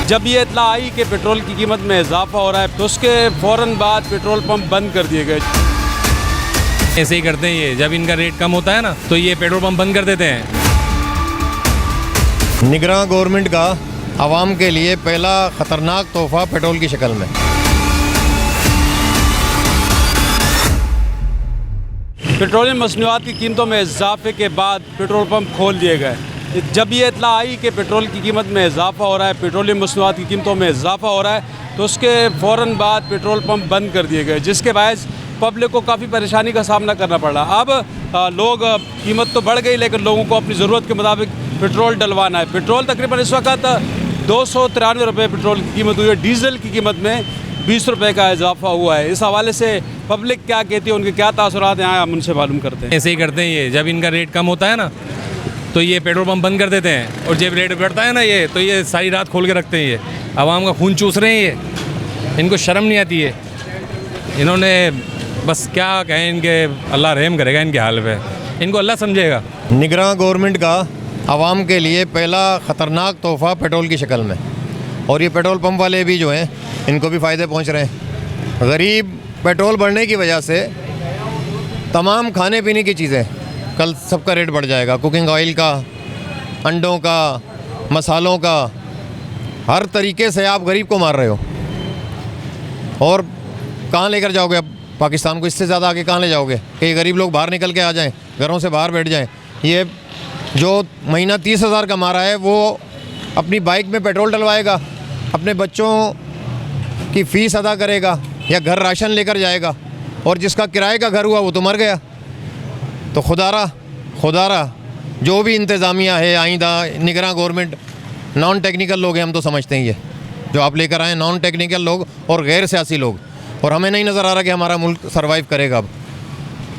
जब ये इत्तला आई कि पेट्रोल की कीमत में इजाफा हो रहा है तो उसके फ़ौरन बाद पेट्रोल पंप बंद कर दिए गए। ऐसे ही करते हैं ये, जब इनका रेट कम होता है ना तो ये पेट्रोल पंप बंद कर देते हैं। निगरान गवर्नमेंट का आवाम के लिए पहला ख़तरनाक तोहफ़ा पेट्रोल की शक्ल में। पेट्रोलियम मसनूआत की कीमतों में इजाफे के बाद पेट्रोल पंप खोल दिए गए। जब ये इत्तला आई कि पेट्रोल की कीमत में इजाफा हो रहा है, पेट्रोलियम मसनूआत की कीमतों में इजाफा हो रहा है, तो उसके फ़ौरन बाद पेट्रोल पंप बंद कर दिए गए, जिसके बायस पब्लिक को काफ़ी परेशानी का सामना करना पड़ रहा। अब लोग कीमत तो बढ़ गई लेकिन लोगों को अपनी ज़रूरत के मुताबिक पेट्रोल डलवाना है। पेट्रोल तकरीबन इस वक्त 293 रुपये पेट्रोल की कीमत हुई है। डीज़ल की कीमत में 20 रुपये का इजाफा हुआ है। इस हवाले से पब्लिक क्या कहती है, उनके क्या तासुरात हैं, हम उनसे मालूम करते हैं। ऐसे ही करते हैं ये, जब इनका रेट कम होता है ना तो ये पेट्रोल पंप बंद कर देते हैं, और जब रेट बढ़ता है ना ये तो ये सारी रात खोल के रखते हैं। ये आवाम का खून चूस रहे हैं, ये इनको शर्म नहीं आती है। इन्होंने बस क्या कहें, इनके अल्लाह रहम करेगा इनके हाल पे, इनको अल्लाह समझेगा। निगरान गवर्नमेंट का आवाम के लिए पहला ख़तरनाक तोहफ़ा पेट्रोल की शक्ल में, और ये पेट्रोल पंप वाले भी जो हैं इनको भी फ़ायदे पहुंच रहे हैं। गरीब पेट्रोल बढ़ने की वजह से तमाम खाने पीने की चीज़ें कल सबका रेट बढ़ जाएगा। कुकिंग ऑयल का, अंडों का, मसालों का, हर तरीके से आप गरीब को मार रहे हो। और कहाँ लेकर जाओगे अब पाकिस्तान को? इससे ज़्यादा आगे कहाँ ले जाओगे कि ये गरीब लोग बाहर निकल के आ जाएं, घरों से बाहर बैठ जाएं? ये जो महीना 30,000 कमा रहा है वो अपनी बाइक में पेट्रोल डलवाएगा, अपने बच्चों की फ़ीस अदा करेगा या घर राशन लेकर जाएगा, और जिसका किराए का घर हुआ वो तो मर गया। तो खुदारा जो भी इंतज़ामिया है, आइंदा निगरान गवर्नमेंट, नॉन टेक्निकल लोग हैं, हम तो समझते हैं ये जो आप लेकर आए नॉन टेक्निकल लोग और गैर सियासी लोग, और हमें नहीं नज़र आ रहा कि हमारा मुल्क सर्वाइव करेगा। अब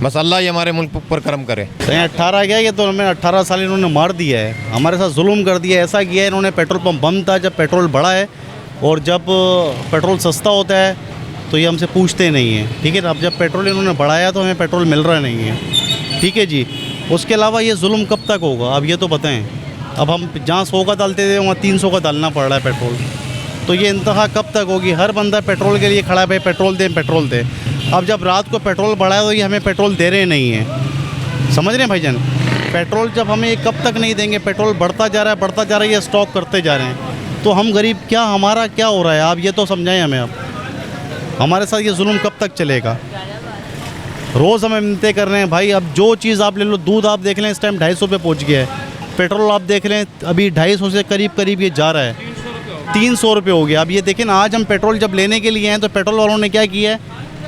बस अल्लाह ही हमारे मुल्क पर करम करे। 18 गया ये तो हमें 18 साल इन्होंने मार दिया है, हमारे साथ जुल्म कर दिया है। ऐसा किया है इन्होंने, पेट्रोल पंप बंद था जब पेट्रोल बढ़ा है, और जब पेट्रोल सस्ता होता है तो ये हमसे पूछते नहीं हैं, ठीक है ना। अब जब पेट्रोल इन्होंने बढ़ाया तो हमें पेट्रोल मिल रहा नहीं है, ठीक है जी। उसके अलावा ये जुल्म कब तक होगा अब ये तो बताएं। अब हम जहाँ 100 का डालते थे वहाँ 300 का डालना पड़ रहा है पेट्रोल, तो ये इंतहा कब तक होगी? हर बंदा पेट्रोल के लिए खड़ा है, भाई पेट्रोल दें पेट्रोल दें। अब जब रात को पेट्रोल बढ़ाया तो ये हमें पेट्रोल दे रहे नहीं हैं, समझ रहे हैं भाईजान? पेट्रोल जब हमें कब तक नहीं देंगे? पेट्रोल बढ़ता जा रहा है, ये स्टॉक करते जा रहे हैं, तो हम गरीब क्या, हमारा क्या हो रहा है? आप ये तो समझाएं हमें। अब हमारे साथ ये जुल्म कब तक चलेगा? रोज़ हमें मिन्नतें कर रहे हैं भाई। अब जो चीज़ आप ले लो, दूध आप देख लें इस टाइम 250 पे पहुँच गया है, पेट्रोल आप देख लें अभी 250 से करीब ये जा रहा है, 300 रुपये हो गया। अब ये देखें ना, आज हम पेट्रोल जब लेने के लिए हैं तो पेट्रोल वालों ने क्या किया है,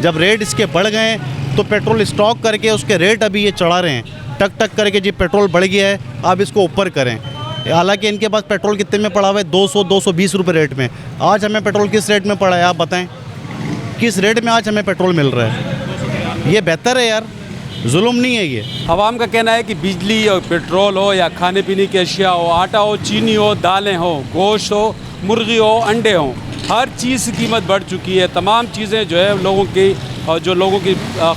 जब रेट इसके बढ़ गए तो पेट्रोल स्टॉक करके उसके रेट अभी ये चढ़ा रहे हैं, टक टक करके। जी पेट्रोल बढ़ गया है, आप इसको ऊपर करें। हालांकि इनके पास पेट्रोल कितने में पड़ा हुआ है? 200-220 रुपये रेट में। आज हमें पेट्रोल किस रेट में पड़ा है आप बताएं? किस रेट में आज हमें पेट्रोल मिल रहा है? ये बेहतर है यार, जुल्म नहीं है ये। आवाम का कहना है कि बिजली और पेट्रोल हो या खाने पीने की अशिया हो, आटा हो, चीनी हो, दालें हो, गोश्त हो, मुर्गी हो, अंडे हो, हर चीज़ की कीमत बढ़ चुकी है। तमाम चीज़ें जो है लोगों की, और जो लोगों की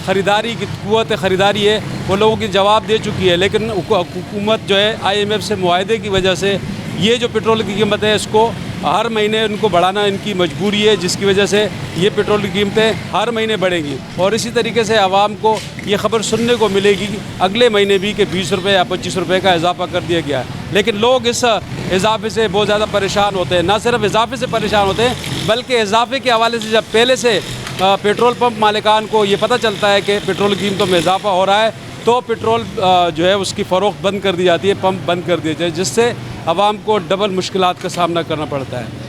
ख़रीदारी की क़ुव्वत ख़रीदारी है वो लोगों की जवाब दे चुकी है। लेकिन हुकूमत जो है IMF से मुआहदे की वजह से ये जो पेट्रोल की कीमत है इसको हर महीने उनको बढ़ाना इनकी मजबूरी है, जिसकी वजह से ये पेट्रोल की कीमतें हर महीने बढ़ेंगी। और इसी तरीके से आवाम को ये ख़बर सुनने को मिलेगी कि अगले महीने भी कि 20 रुपये या 25 रुपये का इजाफा कर दिया गया है। लेकिन लोग इस इजाफे से बहुत ज़्यादा परेशान होते हैं। ना सिर्फ इजाफे से परेशान होते हैं बल्कि इजाफे के हवाले से जब पहले से पेट्रोल पंप मालिकान को ये पता चलता है कि पेट्रोल की कीमतों में इजाफा हो रहा है तो पेट्रोल जो है उसकी फ़रोख्त बंद कर दी जाती है, पंप बंद कर दिए जाए, जिससे आवाम को डबल मुश्किलात का सामना करना पड़ता है।